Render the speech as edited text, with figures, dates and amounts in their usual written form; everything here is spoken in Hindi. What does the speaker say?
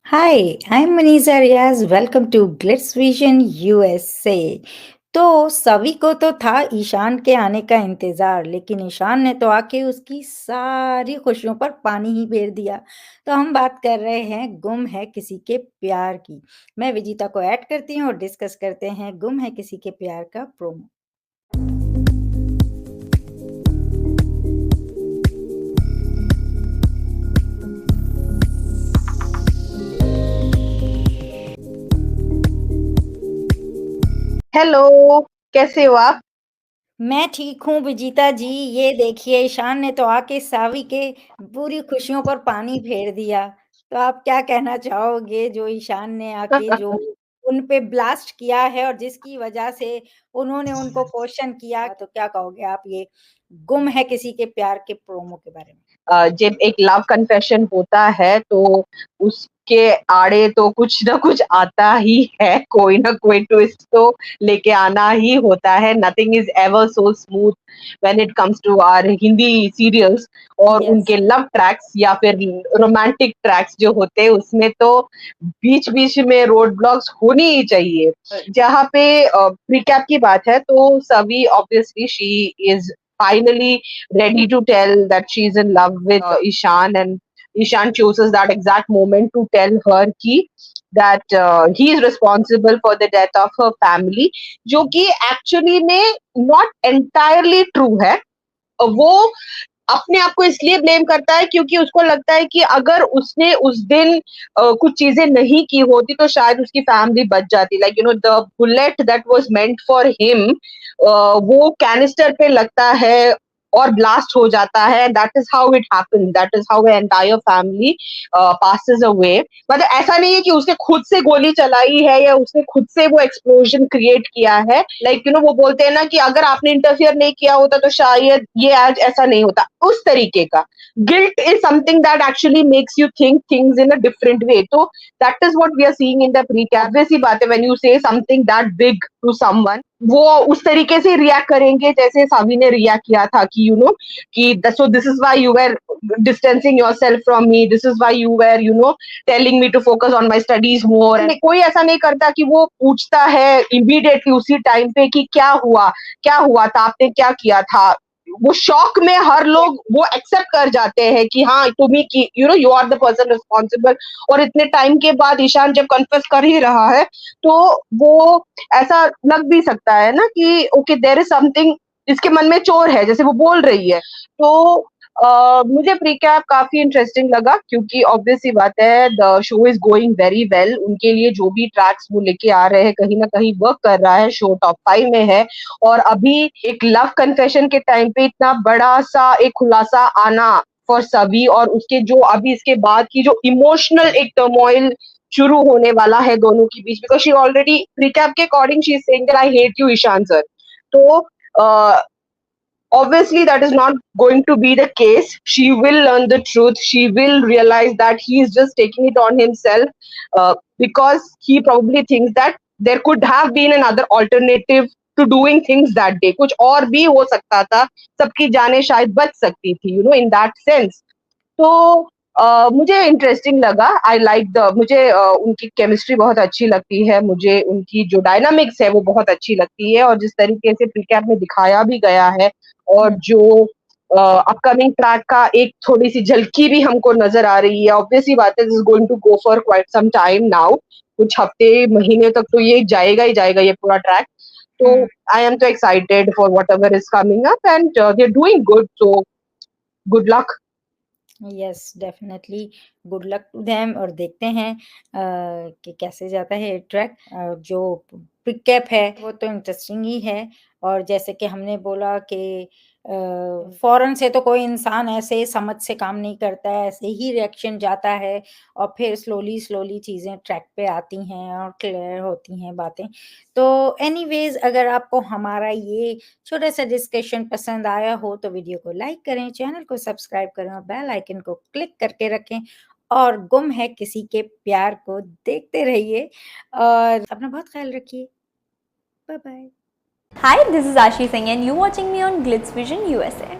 Hi, I'm Maniza Riaz. Welcome to Glitz Vision USA. तो सभी को तो था ईशान के आने का इंतज़ार, लेकिन ईशान ने तो आके उसकी सारी खुशियों पर पानी ही फेर दिया। तो हम बात कर रहे हैं गुम है किसी के प्यार की। मैं विजिता को ऐड करती हूँ और डिस्कस करते हैं गुम है किसी के प्यार का प्रोमो। हेलो। कैसे हो आप? मैं ठीक हूँ विजीता जी। ये देखिए ईशान ने तो आके सावी के पूरी खुशियों पर पानी फेर दिया। तो आप क्या कहना चाहोगे जो ईशान ने आके जो उन पे ब्लास्ट किया है और जिसकी वजह से उन्होंने उनको क्वेश्चन किया, तो क्या कहोगे आप ये गुम है किसी के प्यार के प्रोमो के बारे में? जब एक लव कन्फेशन होता है तो उसके आड़े तो कुछ ना कुछ आता ही है, कोई ना कोई ट्विस्ट तो लेके आना ही होता है। Nothing is ever so smooth when it comes to our Hindi serials और यस। उनके लव ट्रैक्स या फिर रोमांटिक ट्रैक्स जो होते हैं उसमें तो बीच-बीच में रोड ब्लॉक्स होनी ही चाहिए। जहाँ पे रिकैप की बात है तो सभी obviously she is finally ready to tell that she's in love with Ishan, and Ishan chooses that exact moment to tell her ki that he is responsible for the death of her family, जो कि एक्चुअली में नॉट एंटायरली ट्रू है। वो अपने आप को इसलिए ब्लेम करता है क्योंकि उसको लगता है कि अगर उसने उस दिन कुछ चीजें नहीं की होती तो शायद उसकी फैमिली बच जाती। Like you know the bullet that was meant for him वो कैनिस्टर पे लगता है और ब्लास्ट हो जाता है। That is how it happens, that is how entire family passes away. मतलब ऐसा नहीं है कि उसने खुद से गोली चलाई है या उसने खुद से वो एक्सप्लोजन क्रिएट किया है। लाइक यू नो वो बोलते हैं ना कि अगर आपने इंटरफियर नहीं किया होता तो शायद ये आज ऐसा नहीं होता, उस तरीके का। Guilt is something that actually makes you think things in a different way. तो that is what we are seeing in the precap. Obvious सी बात है, when you say something that big to someone वो उस तरीके से रिएक्ट करेंगे जैसे सावी ने रिएक्ट किया था कि यू नो कि so this is why you were distancing yourself from me, this is why you were you know telling me to focus on my studies more. कोई ऐसा नहीं करता कि वो पूछता है इमीडिएटली उसी टाइम पे कि क्या हुआ था, आपने क्या किया था। वो शॉक में हर लोग वो एक्सेप्ट कर जाते हैं कि हाँ तुम ही की you know you are the person responsible. और इतने टाइम के बाद ईशान जब कन्फेस कर ही रहा है तो वो ऐसा लग भी सकता है ना कि ओके देयर इज समथिंग, इसके मन में चोर है जैसे वो बोल रही है। तो मुझे प्रीकैप काफी इंटरेस्टिंग लगा क्योंकि ऑब्वियस सी बात है the show is going very well. उनके लिए जो भी ट्रैक्स वो लेके आ रहे हैं कहीं ना कहीं वर्क कर रहा है, शो टॉप 5 में है। और अभी एक लव कन्फेशन के टाइम पे इतना बड़ा सा एक खुलासा आना फॉर सभी, और उसके जो अभी इसके बाद की जो इमोशनल एक टर्मोइल शुरू होने वाला है दोनों के बीच, बिकॉज शी ऑलरेडी प्रीकैप के according she is saying that I hate you Ishaan sir. तो obviously that is not going to be the case. She will learn the truth, she will realize that he is just taking it on himself because he probably thinks that there could have been another alternative to doing things that day, कुछ और भी हो सकता था, सबकी जानें शायद बच सकती थी, you know, in that sense। तो मुझे इंटरेस्टिंग लगा। आई लाइक द मुझे उनकी केमिस्ट्री बहुत अच्छी लगती है, मुझे उनकी जो डायनामिक्स है वो बहुत अच्छी लगती है, और जिस तरीके से प्रीकैप में दिखाया भी गया है और जो अपकमिंग ट्रैक का एक थोड़ी सी झलकी भी हमको नजर आ रही है। ऑब्वियसली बात है this is going to go for quite some time now, कुछ हफ्ते महीने तक तो ये जाएगा ही जाएगा ये पूरा ट्रैक। तो आई एम तो excited for whatever is coming up and they are doing good, so good luck. Yes definitely good luck to them और देखते हैं कि कैसे जाता है ट्रैक। जो पिकअप है वो तो इंटरेस्टिंग ही है और जैसे कि हमने बोला कि फौरन से तो कोई इंसान ऐसे समझ से काम नहीं करता है, ऐसे ही रिएक्शन जाता है और फिर स्लोली स्लोली चीज़ें ट्रैक पे आती हैं और क्लियर होती हैं बातें। तो एनीवेज अगर आपको हमारा ये छोटा सा डिस्कशन पसंद आया हो तो वीडियो को लाइक करें, चैनल को सब्सक्राइब करें और बेल आइकन को क्लिक करके रखें और गुम है किसी के प्यार को देखते रहिए और अपना बहुत ख्याल रखिए। Bye bye. Hi, this is Ashi Singh and you're watching me on Glitz Vision USA.